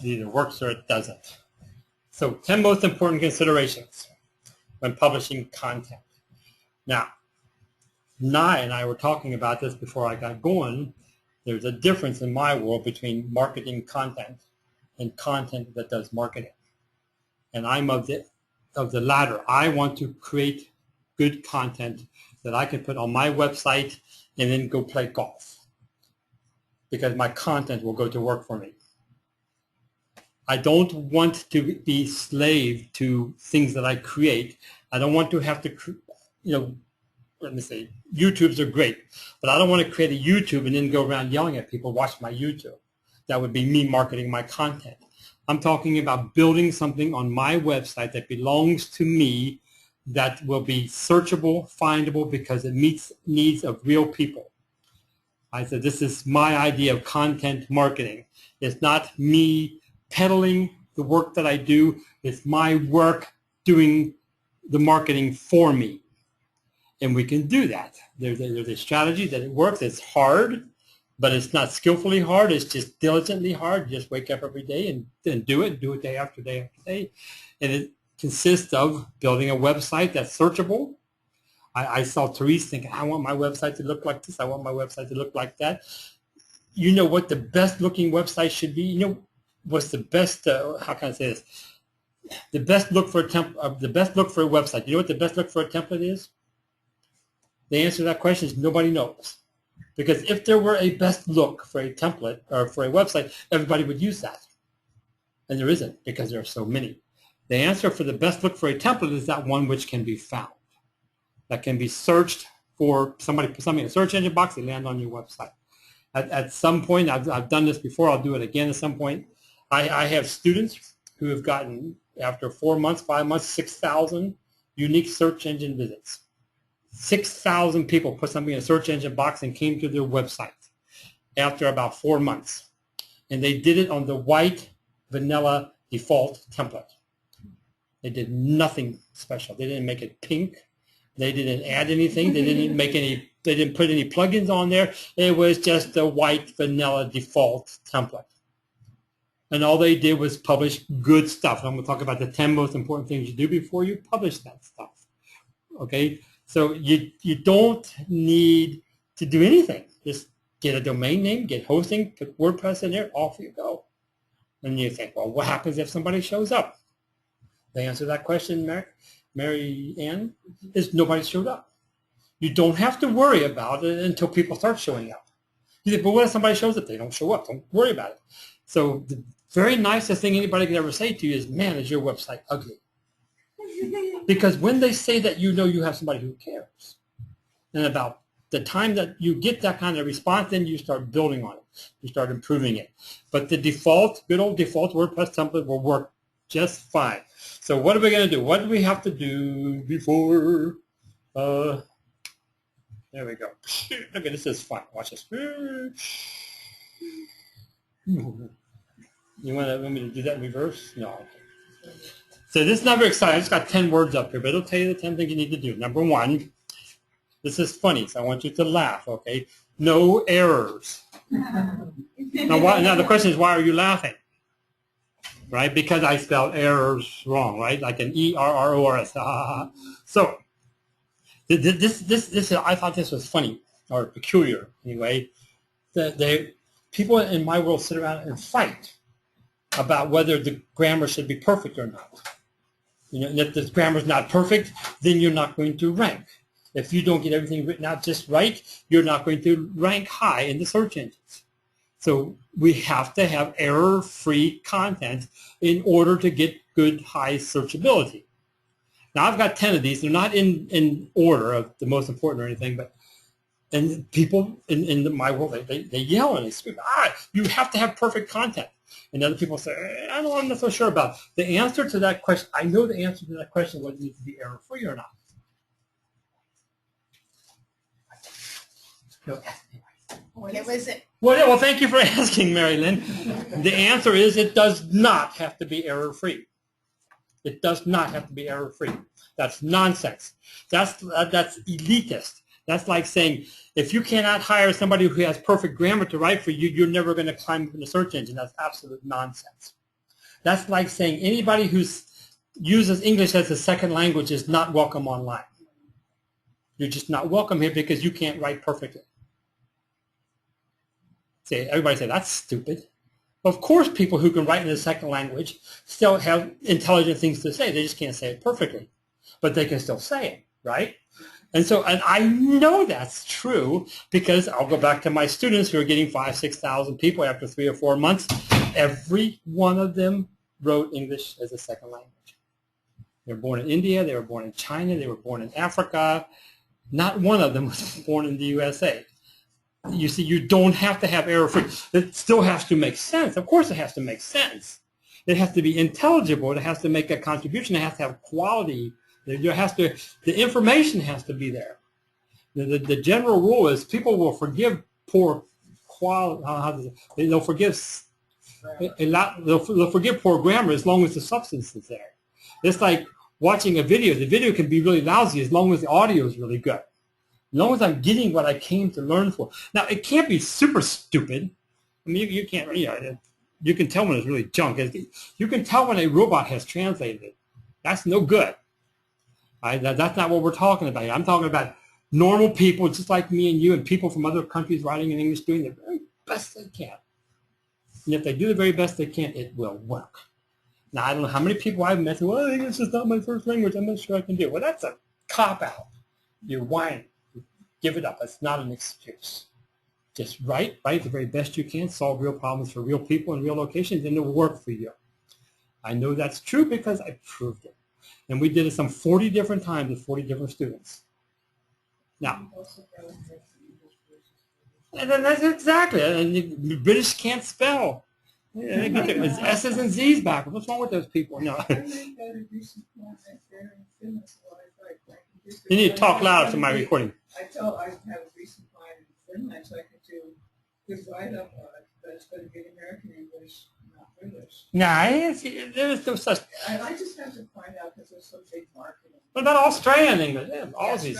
It either works or it doesn't. So 10 most important considerations when publishing content. Now, Nye and I were talking about this before I got going. There's a difference in my world between marketing content and content that does marketing. And I'm of the latter. I want to create good content that I can put on my website and then go play golf, because my content will go to work for me. I don't want to be slave to things that I create. I don't want to have to, let me say, YouTubes are great, but I don't want to create a YouTube and then go around yelling at people, watch my YouTube. That would be me marketing my content. I'm talking about building something on my website that belongs to me, that will be searchable, findable, because it meets needs of real people. I said, this is my idea of content marketing. It's not me peddling the work that I do. It's my work doing the marketing for me. And we can do that. There's a strategy that it works. It's hard, but it's not skillfully hard. It's just diligently hard. You just wake up every day and do it day after day after day. And it consists of building a website that's searchable. I saw Therese thinking, I want my website to look like this. I want my website to look like that. You know what the best looking website should be? You know what's the best, how can I say this? The best look for a the best look for a website. You know what the best look for a template is? The answer to that question is nobody knows. Because if there were a best look for a template or for a website, everybody would use that. And there isn't, because there are so many. The answer for the best look for a template is that one which can be found, that can be searched for. Somebody put something in a search engine box, they land on your website. At some point, I've done this before, I'll do it again at some point. I have students who have gotten, after 4 months, 5 months, 6,000 unique search engine visits. 6,000 people put something in a search engine box and came to their website after about 4 months. And they did it on the white vanilla default template. They did nothing special. They didn't make it pink. They didn't add anything. They didn't make any. They didn't put any plugins on there. It was just the white vanilla default template. And all they did was publish good stuff. I'm going to talk about the 10 most important things you do before you publish that stuff. Okay? So you don't need to do anything. Just get a domain name, get hosting, put WordPress in there, off you go. And you think, well, what happens if somebody shows up? The answer to that question, Mary Ann, is nobody showed up. You don't have to worry about it until people start showing up. You think, but what if somebody shows up? They don't show up. Don't worry about it. So the very nicest thing anybody can ever say to you is, man, is your website ugly? Because when they say that, you know you have somebody who cares. And about the time that you get that kind of response, then you start building on it. You start improving it. But the default, good old default WordPress template will work just fine. So what are we going to do? What do we have to do before? There we go. Okay, this is fun. Watch this. You want me to do that in reverse? No. So this is not very exciting. I just got 10 words up here, but it'll tell you the 10 things you need to do. Number one, this is funny, so I want you to laugh, okay? No errors. Now the question is, why are you laughing? Right? Because I spelled errors wrong, right? Like an E-R-R-O-R-S. So this I thought this was funny, or peculiar anyway. People in my world sit around and fight about whether the grammar should be perfect or not. You know, and if the grammar is not perfect, then you're not going to rank. If you don't get everything written out just right, you're not going to rank high in the search engines. So we have to have error-free content in order to get good high searchability. Now I've got 10 of these. They're not in order of the most important or anything, but and people in my world, they yell and they scream, you have to have perfect content. And other people say, I'm not so sure about it. The answer to that question, I know the answer to that question, whether it needs to be error-free or not. No, What was it? Well, thank you for asking, Mary Lynn. The answer is it does not have to be error-free. It does not have to be error-free. That's nonsense. That's elitist. That's like saying, if you cannot hire somebody who has perfect grammar to write for you, you're never going to climb up in the search engine. That's absolute nonsense. That's like saying anybody who uses English as a second language is not welcome online. You're just not welcome here because you can't write perfectly. Everybody say, that's stupid. Of course, people who can write in a second language still have intelligent things to say. They just can't say it perfectly. But they can still say it, right? And I know that's true because I'll go back to my students who are getting 5,000, 6,000 people after 3 or 4 months. Every one of them wrote English as a second language. They were born in India. They were born in China. They were born in Africa. Not one of them was born in the USA. You see, you don't have to have error-free. It still has to make sense. Of course it has to make sense. It has to be intelligible. It has to make a contribution. It has to have quality. The information has to be there. The general rule is people will forgive poor quality. They'll forgive they'll forgive poor grammar as long as the substance is there. It's like watching a video. The video can be really lousy as long as the audio is really good. As long as I'm getting what I came to learn for. Now, it can't be super stupid. I mean, you can't, you can tell when it's really junk. You can tell when a robot has translated it. That's no good. That's not what we're talking about. I'm talking about normal people just like me and you and people from other countries writing in English doing the very best they can. And if they do the very best they can, it will work. Now, I don't know how many people I've met who, well, English is not my first language. I'm not sure I can do it. Well, that's a cop-out. You're whining. Give it up. It's not an excuse. Just write the very best you can, solve real problems for real people in real locations, and it will work for you. I know that's true because I proved it. And we did it some 40 different times with 40 different students. Now, and that's exactly. And the British can't spell. It's S's and Z's backwards. What's wrong with those people? No. You need to talk louder to my recording. I have a recent client in Finland, so I could do good write-up on it, but it's going to be American English, not English. No, there's no such. I just have to find out because there's some big marketing. What about Australian English? Yeah, Aussies.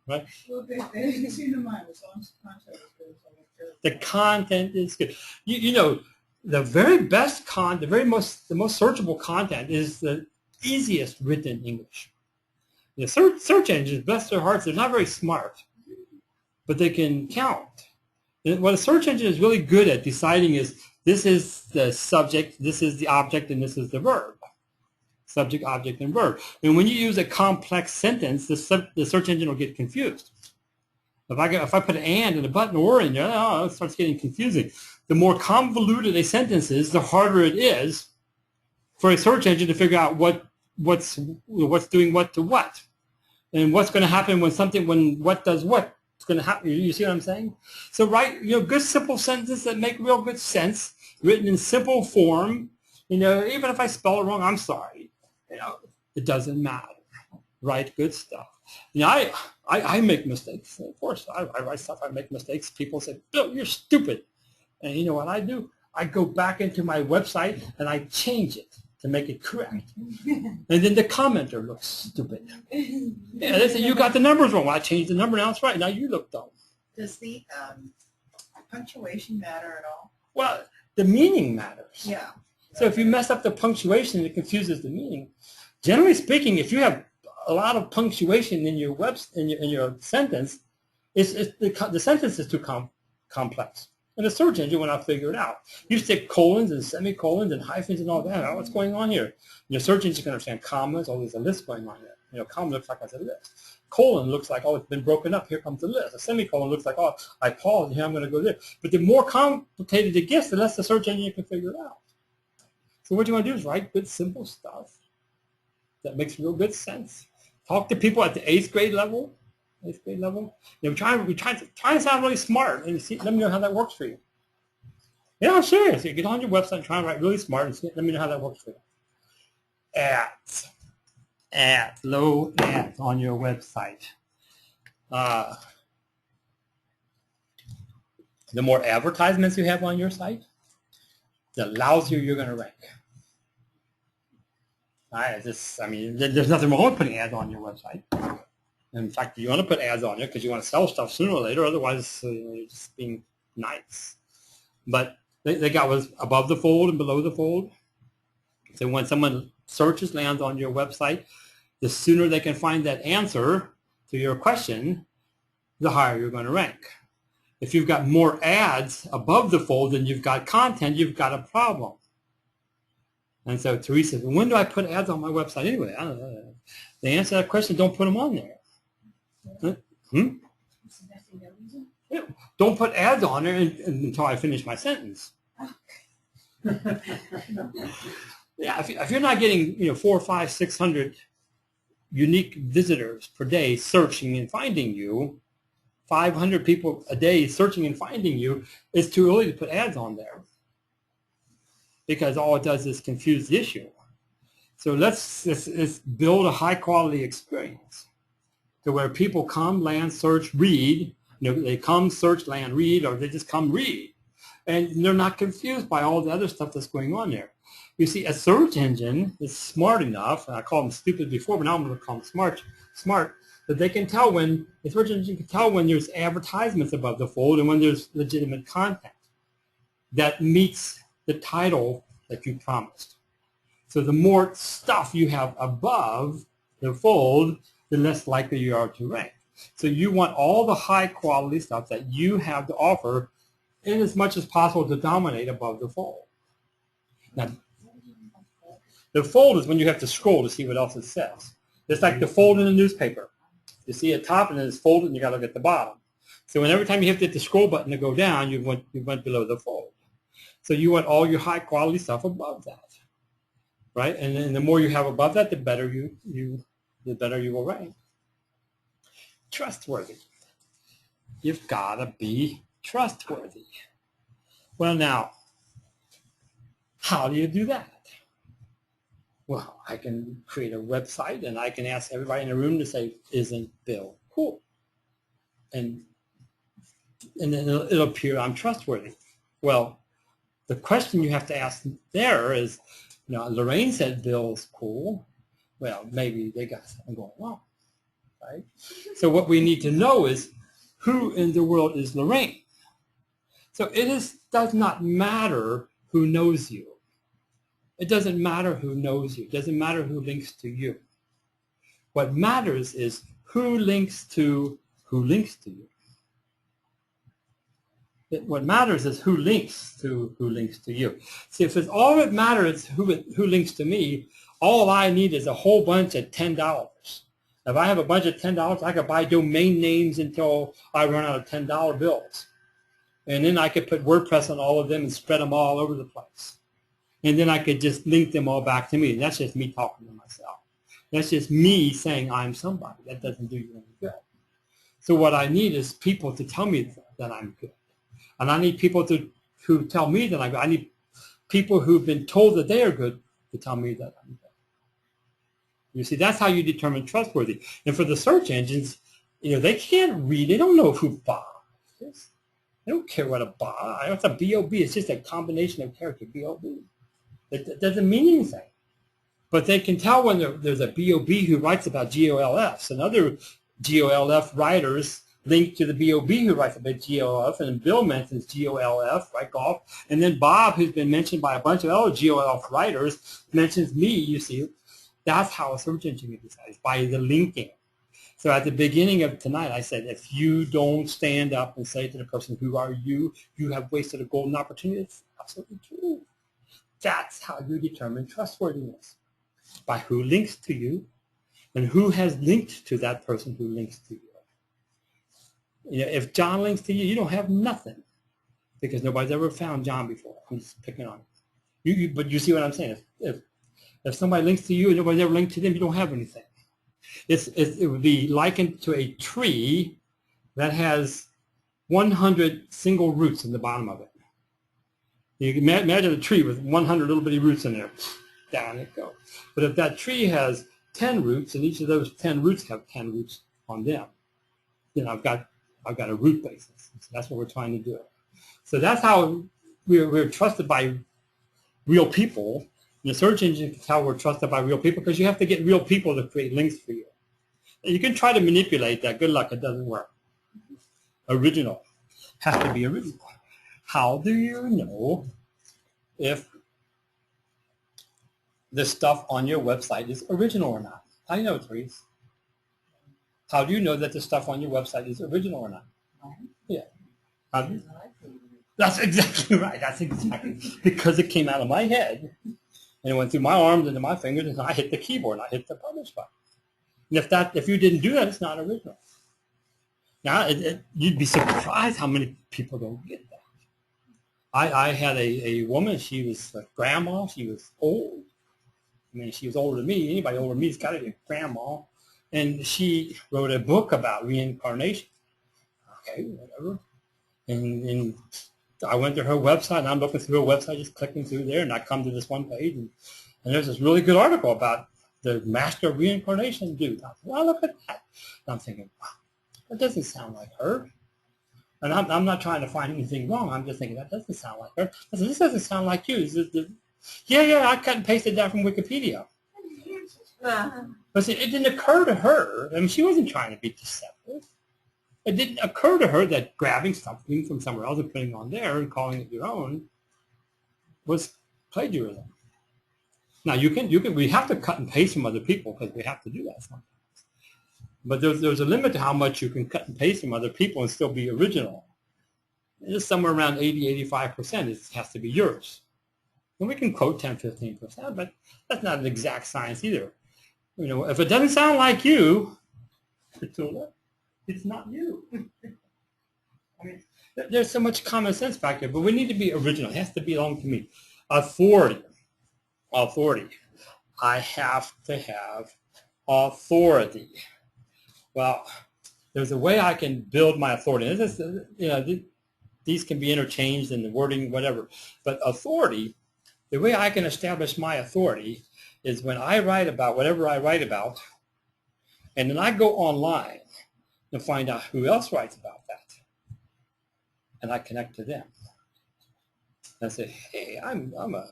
Right? Well, they seem to mind as long as the content is good. The content is good. You know, the very best the most searchable content is the easiest written English. The search engines, bless their hearts, they're not very smart, but they can count. And what a search engine is really good at deciding is this is the subject, this is the object, and this is the verb. Subject, object, and verb. And when you use a complex sentence, the search engine will get confused. If I put an and and a but and or in there, it starts getting confusing. The more convoluted a sentence is, the harder it is for a search engine to figure out what's doing what to what, and what's going to happen when what does what. It's going to happen. You see what I'm saying? So write good simple sentences that make real good sense, written in simple form. Even if I spell it wrong, I'm sorry. It doesn't matter. Write good stuff. I make mistakes. Of course, I write stuff. I make mistakes. People say, "Bill, you're stupid," and you know what I do? I go back into my website and I change it to make it correct. And then the commenter looks stupid. Yeah, they say, you got the numbers wrong. Well, I changed the number, now it's right. Now you look dumb. Does the punctuation matter at all? Well, the meaning matters. Yeah. So if you mess up the punctuation, it confuses the meaning. Generally speaking, if you have a lot of punctuation in your in your sentence, the sentence is too complex. And the search engine will not figure it out. You stick colons and semicolons and hyphens and all that. What's going on here? Your search engine can understand commas. Oh, there's a list going on here. Comma looks like it's a list. Colon looks like, oh, it's been broken up. Here comes the list. A semicolon looks like, oh, I paused and here I'm going to go there. But the more complicated it gets, the less the search engine can figure it out. So what you want to do is write good, simple stuff that makes real good sense. Talk to people at the 8th grade level. We try to sound really smart and let me know how that works for you. Yeah, I'm serious. You get on your website and try to write really smart and let me know how that works for you. Low ads on your website. The more advertisements you have on your site, the lousier you're going to rank. There's nothing wrong with putting ads on your website. In fact, you want to put ads on there because you want to sell stuff sooner or later. Otherwise, you're just being nice. But they got was above the fold and below the fold. So when someone searches, lands on your website, the sooner they can find that answer to your question, the higher you're going to rank. If you've got more ads above the fold than you've got content, you've got a problem. And so Teresa says, when do I put ads on my website anyway? I don't know. The answer to that question, don't put them on there. Yeah, don't put ads on there until I finish my sentence. Yeah, if you're not getting 400, 500, 600 unique visitors per day searching and finding you, 500 people a day searching and finding you, it's too early to put ads on there, because all it does is confuse the issue. So let's build a high quality experience to where people come, land, search, read. They come, search, land, read, or they just come read. And they're not confused by all the other stuff that's going on there. You see, a search engine is smart enough, and I called them stupid before, but now I'm going to call them smart, that they can tell when, the search engine can tell when there's advertisements above the fold and when there's legitimate content that meets the title that you promised. So the more stuff you have above the fold, the less likely you are to rank. So you want all the high quality stuff that you have to offer in as much as possible to dominate above the fold. Now, the fold is when you have to scroll to see what else it says. It's like the fold in a newspaper. You see at top and then it's folded and you got to look at the bottom. So every time you have to hit the scroll button to go down, you went below the fold. So you want all your high quality stuff above that, right? And then the more you have above that, the better you will rank. Trustworthy. You've got to be trustworthy. Well, now, how do you do that? Well, I can create a website and I can ask everybody in the room to say, isn't Bill cool? And then it'll appear I'm trustworthy. Well, the question you have to ask there is, Lorraine said Bill's cool. Well, maybe they got something going wrong, right? So what we need to know is, who in the world is Lorraine? So does not matter who knows you. It doesn't matter who knows you. It doesn't matter who links to you. What matters is who links to you. What matters is who links to you. See, if it's all that matters who links to me, all I need is a whole bunch of $10. If I have a bunch of $10, I could buy domain names until I run out of $10 bills. And then I could put WordPress on all of them and spread them all over the place. And then I could just link them all back to me. And that's just me talking to myself. That's just me saying I'm somebody. That doesn't do you any good. So what I need is people to tell me that I'm good. And I need people who tell me that I'm good. I need people who've been told that they are good to tell me that I'm good. You see, that's how you determine trustworthy. And for the search engines, they can't read. They don't know who Bob is. They don't care what a Bob. It's a B-O-B. It's just a combination of character, B-O-B. It doesn't mean anything. But they can tell when there's a B-O-B who writes about GOLFs, and other GOLF writers link to the B-O-B who writes about GOLF, and Bill mentions GOLF, right, golf. And then Bob, who's been mentioned by a bunch of other GOLF writers, mentions me, you see. That's how a search engine decides, by the linking. So at the beginning of tonight, I said, if you don't stand up and say to the person, who are you? You have wasted a golden opportunity. It's absolutely true. That's how you determine trustworthiness, by who links to you and who has linked to that person who links to you. If John links to you, you don't have nothing, because nobody's ever found John before. I'm just picking on you. But you see what I'm saying? If somebody links to you and nobody's ever linked to them, you don't have anything. It would be likened to a tree that has 100 single roots in the bottom of it. You can imagine a tree with 100 little bitty roots in there. Down it goes. But if that tree has 10 roots, and each of those 10 roots have 10 roots on them, then I've got a root basis. So that's what we're trying to do. So that's how we're trusted by real people. And the search engine can tell we're trusted by real people, because you have to get real people to create links for you. And you can try to manipulate that. Good luck. It doesn't work. Original. Has to be original. How do you know if the stuff on your website is original or not? How do you know, Therese? How do you know that the stuff on your website is original or not? Yeah. That's exactly right. That's exactly because it came out of my head and it went through my arms into my fingers and I hit the keyboard and I hit the publish button. And if you didn't do that, it's not original. Now, you'd be surprised how many people don't get that. I had a woman, she was a grandma, she was old. I mean, she was older than me. Anybody older than me has got to be a grandma. And she wrote a book about reincarnation. Okay, whatever. And I went to her website, and I'm looking through her website, just clicking through there, and I come to this one page, and there's this really good article about the master of reincarnation dude. I thought, well, look at that. And I'm thinking, wow, that doesn't sound like her. And I'm not trying to find anything wrong. I'm just thinking, that doesn't sound like her. I said, this doesn't sound like you. Yeah, I cut and pasted that from Wikipedia. But see, it didn't occur to her. I mean, she wasn't trying to be deceptive. It didn't occur to her that grabbing something from somewhere else and putting it on there and calling it your own was plagiarism. Now, we have to cut and paste from other people because we have to do that sometimes. But there's a limit to how much you can cut and paste from other people and still be original. It's somewhere around 80-85%. It has to be yours. And we can quote 10-15%, but that's not an exact science either. You know, if it doesn't sound like you, it's not you. I mean, there's so much common sense back there, but we need to be original. It has to belong to me. Authority. I have to have authority. Well, there's a way I can build my authority. This is, you know, these can be interchanged in the wording, whatever. But authority, the way I can establish my authority is when I write about whatever I write about, and then I go online and find out who else writes about that, and I connect to them. And I say, hey, I'm a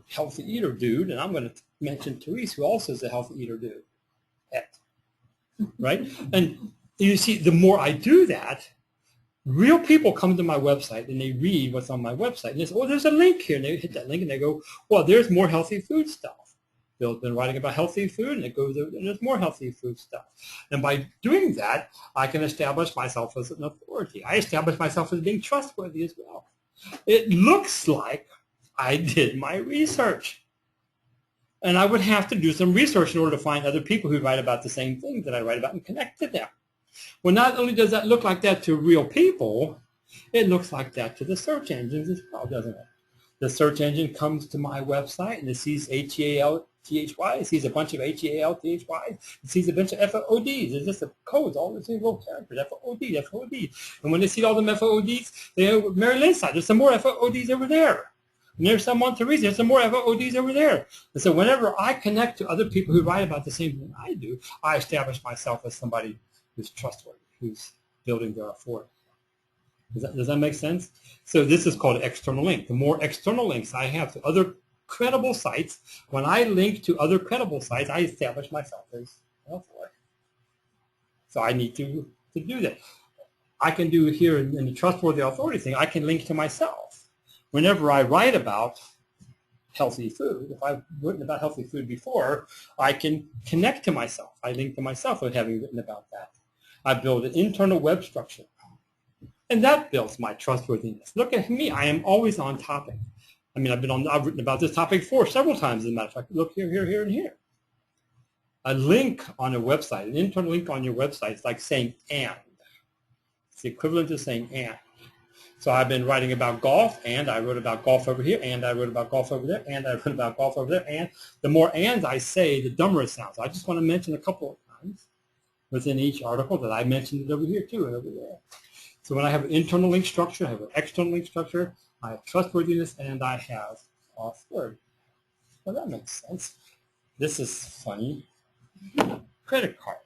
healthy eater dude, and I'm going to mention Therese, who also is a healthy eater dude. Right? And you see, the more I do that, real people come to my website and they read what's on my website. And they say, oh, there's a link here. And they hit that link and they go, well, there's more healthy food stuff. Bill's been writing about healthy food, and it goes, and there's more healthy food stuff. And by doing that, I can establish myself as an authority. I establish myself as being trustworthy as well. It looks like I did my research. And I would have to do some research in order to find other people who write about the same things that I write about and connect to them. Well, not only does that look like that to real people, it looks like that to the search engines as well, doesn't it? The search engine comes to my website and it sees H-E-A-L-T-H-Y, it sees a bunch of H-E-A-L-T-H-Ys, it sees a bunch of F-O-Ds. It's just a codes, all the same little characters, F-O-D, F-O-D. And when they see all them F-O-Ds, they go, Mary Lynn's side, there's some more F-O-Ds over there. And there's some on Teresa, there's some more F-O-Ds over there. And so whenever I connect to other people who write about the same thing I do, I establish myself as somebody who's trustworthy, who's building their authority. Does that make sense? So this is called an external link. The more external links I have to other credible sites, when I link to other credible sites, I establish myself as an authority. So I need to do that. I can do here in the trustworthy authority thing, I can link to myself. Whenever I write about healthy food, if I've written about healthy food before, I can connect to myself. I link to myself with having written about that. I build an internal web structure. And that builds my trustworthiness. Look at me. I am always on topic. I mean, I've written about this topic before several times, as a matter of fact. Look here, here, here, and here. A link on a website, an internal link on your website is like saying and. It's the equivalent to saying and. So I've been writing about golf, and I wrote about golf over here, and I wrote about golf over there, and I wrote about golf over there, and the more ands I say, the dumber it sounds. I just want to mention a couple of times within each article that I mentioned it over here too and over there. So when I have an internal link structure, I have an external link structure, I have trustworthiness, and I have authority. Well, that makes sense. This is funny. Credit card.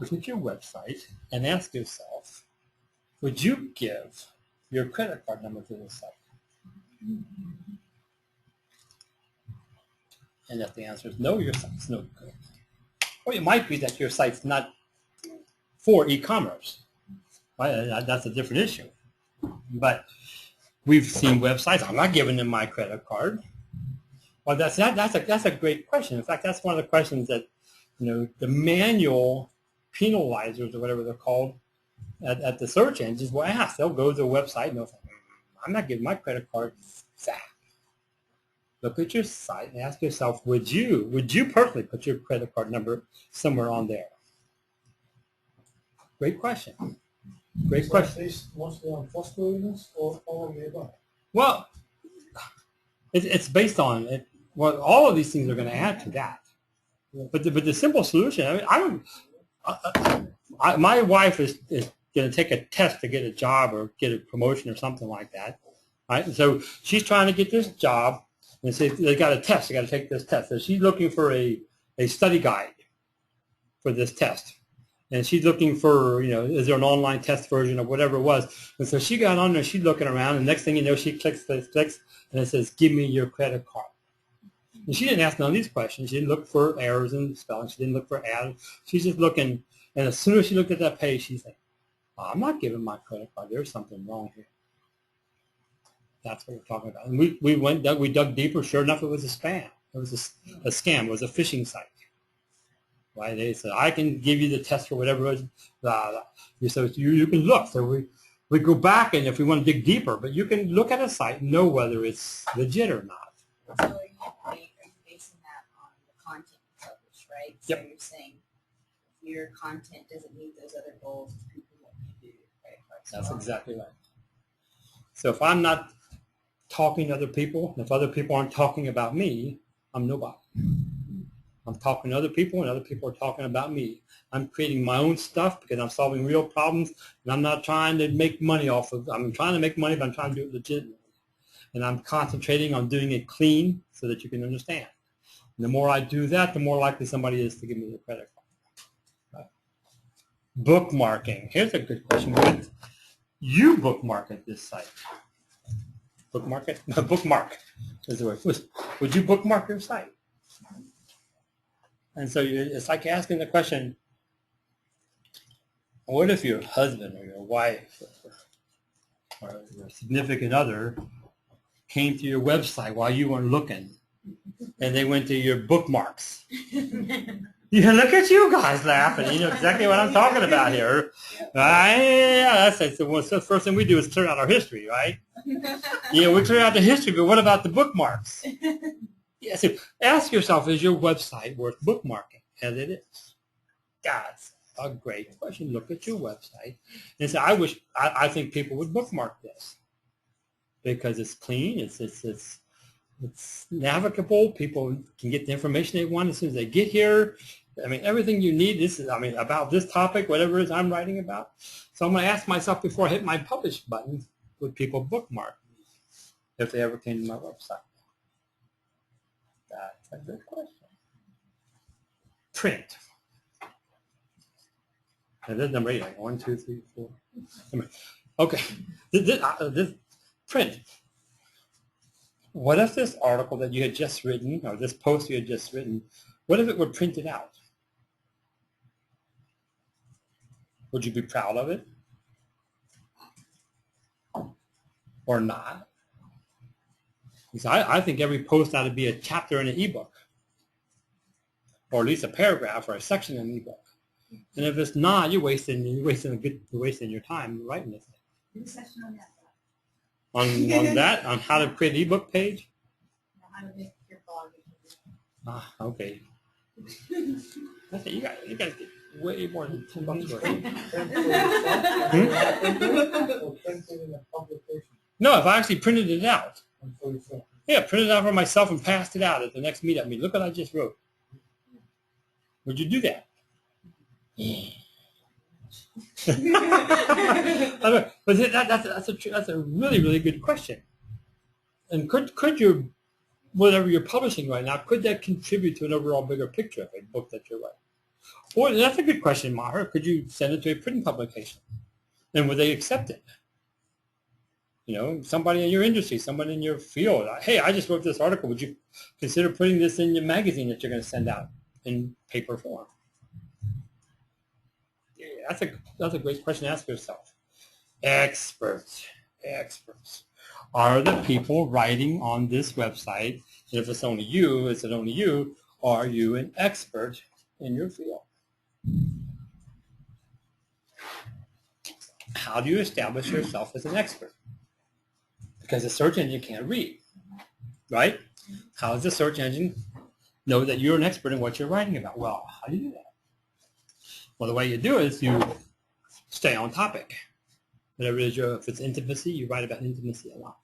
Look at your website and ask yourself, would you give your credit card number to the site? And if the answer is no, your site's no good. Or it might be that your site's not for e-commerce. Right? That's a different issue. But we've seen websites, I'm not giving them my credit card. Well, that's a great question. In fact, that's one of the questions that, the manual penalizers or whatever they're called at the search engines will ask. They'll go to the website and they'll say, I'm not giving my credit card back. Look at your site and ask yourself, would you personally put your credit card number somewhere on there? Great question. Great question. Based mostly on trustworthiness or all of the above? Well, it's based on it. Well, all of these things are going to add to that. But the simple solution, my wife is going to take a test to get a job or get a promotion or something like that, right? And so she's trying to get this job, and they got a test. They got to take this test. So she's looking for a study guide for this test. And she's looking for, is there an online test version of whatever it was. And so she got on there, she's looking around, and next thing you know, she clicks, and it says, give me your credit card. And she didn't ask none of these questions. She didn't look for errors in spelling. She didn't look for ads. She's just looking, and as soon as she looked at that page, she's like, oh, I'm not giving my credit card. There's something wrong here. That's what we're talking about. And we dug deeper. Sure enough, it was a spam. It was a scam. It was a phishing site. Right? They said, I can give you the test for whatever it is. So you can look. So we go back, and if we want to dig deeper, but you can look at a site and know whether it's legit or not. So are you basing that on the content you publish, right? So Yep. you're saying if your content doesn't meet those other goals, people won't give you credit cards. That's exactly right. So if I'm not talking to other people, and if other people aren't talking about me, I'm nobody. I'm talking to other people, and other people are talking about me. I'm creating my own stuff because I'm solving real problems, and I'm not trying to make money off of. I'm trying to make money, but I'm trying to do it legitimately. And I'm concentrating on doing it clean so that you can understand. And the more I do that, the more likely somebody is to give me the credit card. Right. Bookmarking. Here's a good question. Would you bookmark at this site? Bookmark it? No, bookmark is the word. Would you bookmark your site? And so it's like asking the question, what if your husband or your wife or your significant other came to your website while you weren't looking, and they went to your bookmarks? Yeah, look at you guys laughing. You know exactly what I'm talking about here. Yeah, that's it. So the first thing we do is clear out our history, right? Yeah, we clear out the history, but what about the bookmarks? Yeah, so ask yourself, is your website worth bookmarking? And it is. That's a great question. Look at your website and say, I think people would bookmark this because it's clean, it's navigable. People can get the information they want as soon as they get here. I mean, everything you need. About this topic, whatever it is I'm writing about. So I'm going to ask myself before I hit my publish button, would people bookmark me if they ever came to my website? That's a good question. Print. And this number 8, like 1, 2, 3, 4. Okay. This print. What if this article that you had just written, or this post you had just written, what if it were printed out? Would you be proud of it? Or not? Because I think every post ought to be a chapter in an ebook, or at least a paragraph or a section in an ebook. And if it's not, you're wasting your time writing this thing. Do a session on that. On how to create an ebook page. How to make your blog. Okay. That's it. You guys get way more than $10 worth. Or printed in a publication. No, if I actually printed it out. For yourself. Yeah, printed it out for myself and passed it out at the next meetup. I mean, look what I just wrote. Would you do that? But that's a really, really good question. And could your whatever you're publishing right now, could that contribute to an overall bigger picture of a book that you're writing? Or that's a good question, Maher. Could you send it to a print publication? And would they accept it? You know, somebody in your industry, somebody in your field. Hey, I just wrote this article. Would you consider putting this in your magazine that you're going to send out in paper form? Yeah, that's a great question to ask yourself. Experts. Are the people writing on this website And if it's only you, is it only you? Or are you an expert in your field? How do you establish yourself as an expert? Because the search engine can't read, right? How does the search engine know that you're an expert in what you're writing about? Well, how do you do that? Well, the way you do it is you stay on topic. Whatever it is, if it's intimacy, you write about intimacy a lot.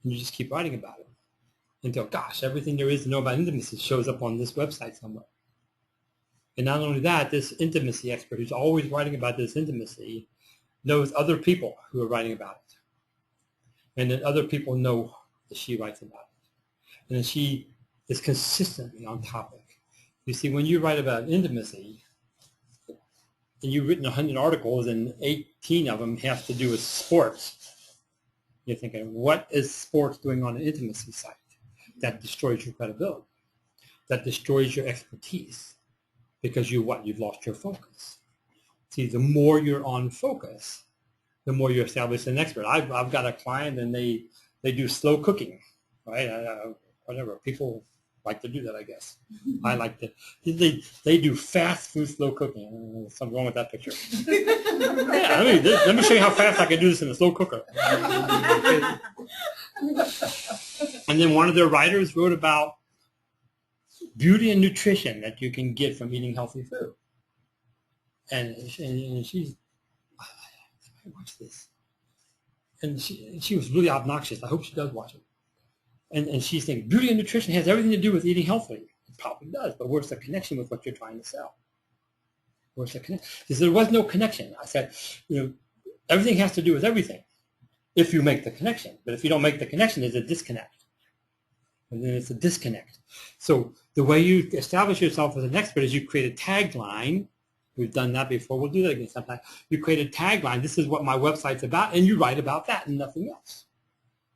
And you just keep writing about it until, gosh, everything there is to know about intimacy shows up on this website somewhere. And not only that, this intimacy expert who's always writing about this intimacy knows other people who are writing about it. And then other people know that she writes about it. And then she is consistently on topic. You see, when you write about intimacy, and you've written 100 articles and 18 of them have to do with sports, you're thinking, what is sports doing on an intimacy site? That destroys your credibility. That destroys your expertise. Because you've lost your focus. See, the more you're on focus, the more you establish an expert. I've got a client and they do slow cooking, right? Whatever. People like to do that, I guess. I like to. They do fast food slow cooking. There's something wrong with that picture. Yeah, let me show you how fast I can do this in a slow cooker. And then one of their writers wrote about beauty and nutrition that you can get from eating healthy food. And she's, I watch this. And she was really obnoxious. I hope she does watch it. And she's thinking, beauty and nutrition has everything to do with eating healthily. It probably does, but where's the connection with what you're trying to sell? Where's the connection? Because there was no connection. I said, everything has to do with everything if you make the connection. But if you don't make the connection, there's a disconnect. And then it's a disconnect. So the way you establish yourself as an expert is you create a tagline. We've done that before. We'll do that again sometime. You create a tagline. This is what my website's about, and you write about that and nothing else.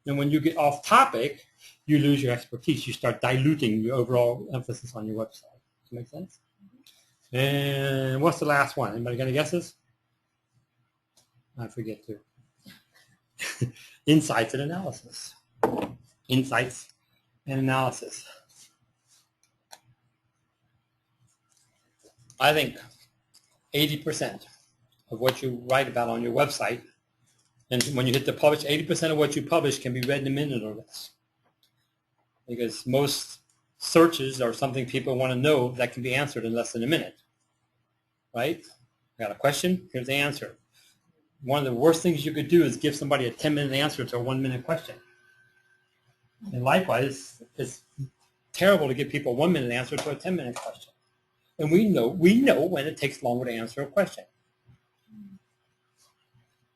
And when you get off topic, you lose your expertise. You start diluting your overall emphasis on your website. Does that make sense? And what's the last one? Anybody got any guesses? I forget too. Insights and analysis. Insights and analysis. I think 80% of what you write about on your website, and when you hit the publish, 80% of what you publish can be read in a minute or less. Because most searches are something people want to know that can be answered in less than a minute. Right? I got a question, here's the answer. One of the worst things you could do is give somebody a 10-minute answer to a 1-minute question. And likewise, it's terrible to give people a 1-minute answer to a 10-minute question. And we know when it takes longer to answer a question.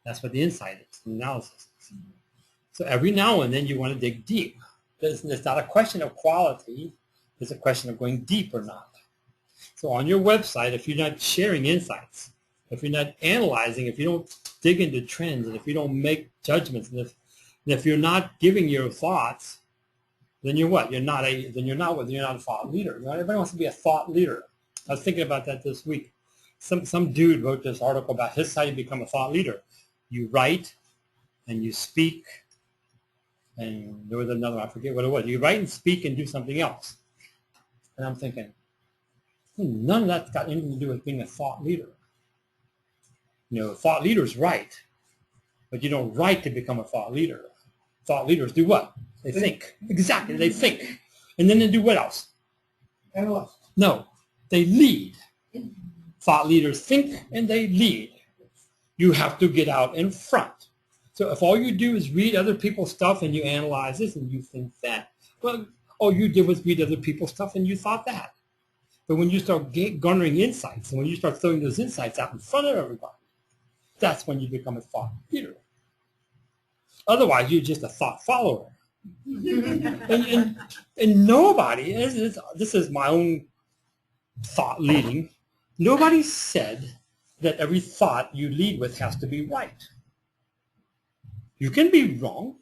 That's what the insight is, the analysis is. So every now and then you want to dig deep. It's not a question of quality, it's a question of going deep or not. So on your website, if you're not sharing insights, if you're not analyzing, if you don't dig into trends, and if you don't make judgments, and if you're not giving your thoughts, then you're what? You're not a thought leader. Everybody wants to be a thought leader. I was thinking about that this week. Some dude wrote this article about how you become a thought leader. You write and you speak, and there was another, I forget what it was. You write and speak and do something else. And I'm thinking, none of that's got anything to do with being a thought leader. Thought leaders write, but you don't write to become a thought leader. Thought leaders do what? They think. Exactly, they think. And then they do what else? Analyze. No, they lead. Thought leaders think and they lead. You have to get out in front. So if all you do is read other people's stuff and you analyze this and you think that, well, all you did was read other people's stuff and you thought that. But when you start garnering insights and when you start throwing those insights out in front of everybody, that's when you become a thought leader. Otherwise, you're just a thought follower. and nobody, this is my own thought leading, nobody said that every thought you lead with has to be right. You can be wrong,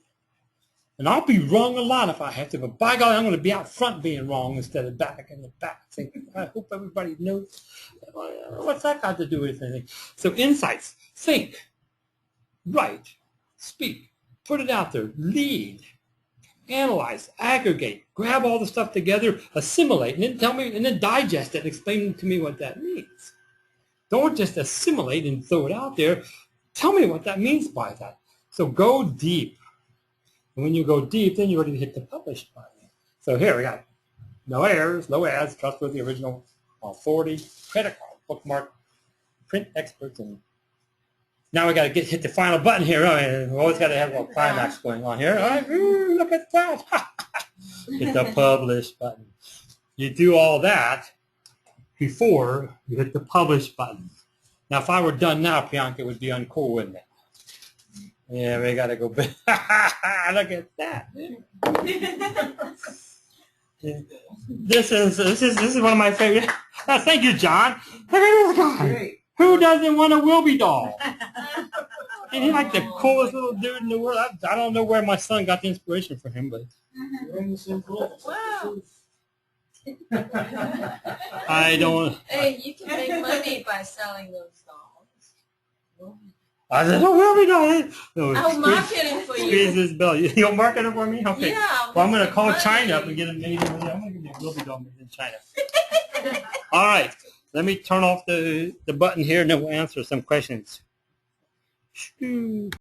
and I'll be wrong a lot if I have to, but by God, I'm going to be out front being wrong instead of back in the back thinking, I hope everybody knows. What's that got to do with anything? So insights, think, write, speak, put it out there, lead. analyze, aggregate, grab all the stuff together, assimilate, and then tell me, and then digest it and explain to me what that means. Don't just assimilate and throw it out there. Tell me what that means by that. So go deep. And when you go deep, then you're ready to hit the publish button. So here we got no errors, no ads, trustworthy, original, authority, credit card, bookmark, print experts, and now we got to hit the final button here. We always got to have a little climax going on here. All right, ooh, look at that. Hit the publish button. You do all that before you hit the publish button. Now, if I were done now, Priyanka, it would be uncool, wouldn't it? Yeah, we got to go back. Look at that. This is one of my favorite. Thank you, John. Look at this guy. Great. Who doesn't want a Wilby doll? And he's like the coolest little dude in the world. I don't know where my son got the inspiration for him, but We're in the same place. Wow. I don't. Hey, you can make money by selling those dolls. I said, oh, Wilby doll. No, I'll market it for squeeze you. this bell. You'll market it for me? Okay. Yeah. Well, I'm going to call money. China up and get it made. I'm going to get a Wilby doll made in China. All right. Let me turn off the button here, and then we'll answer some questions. Shoo.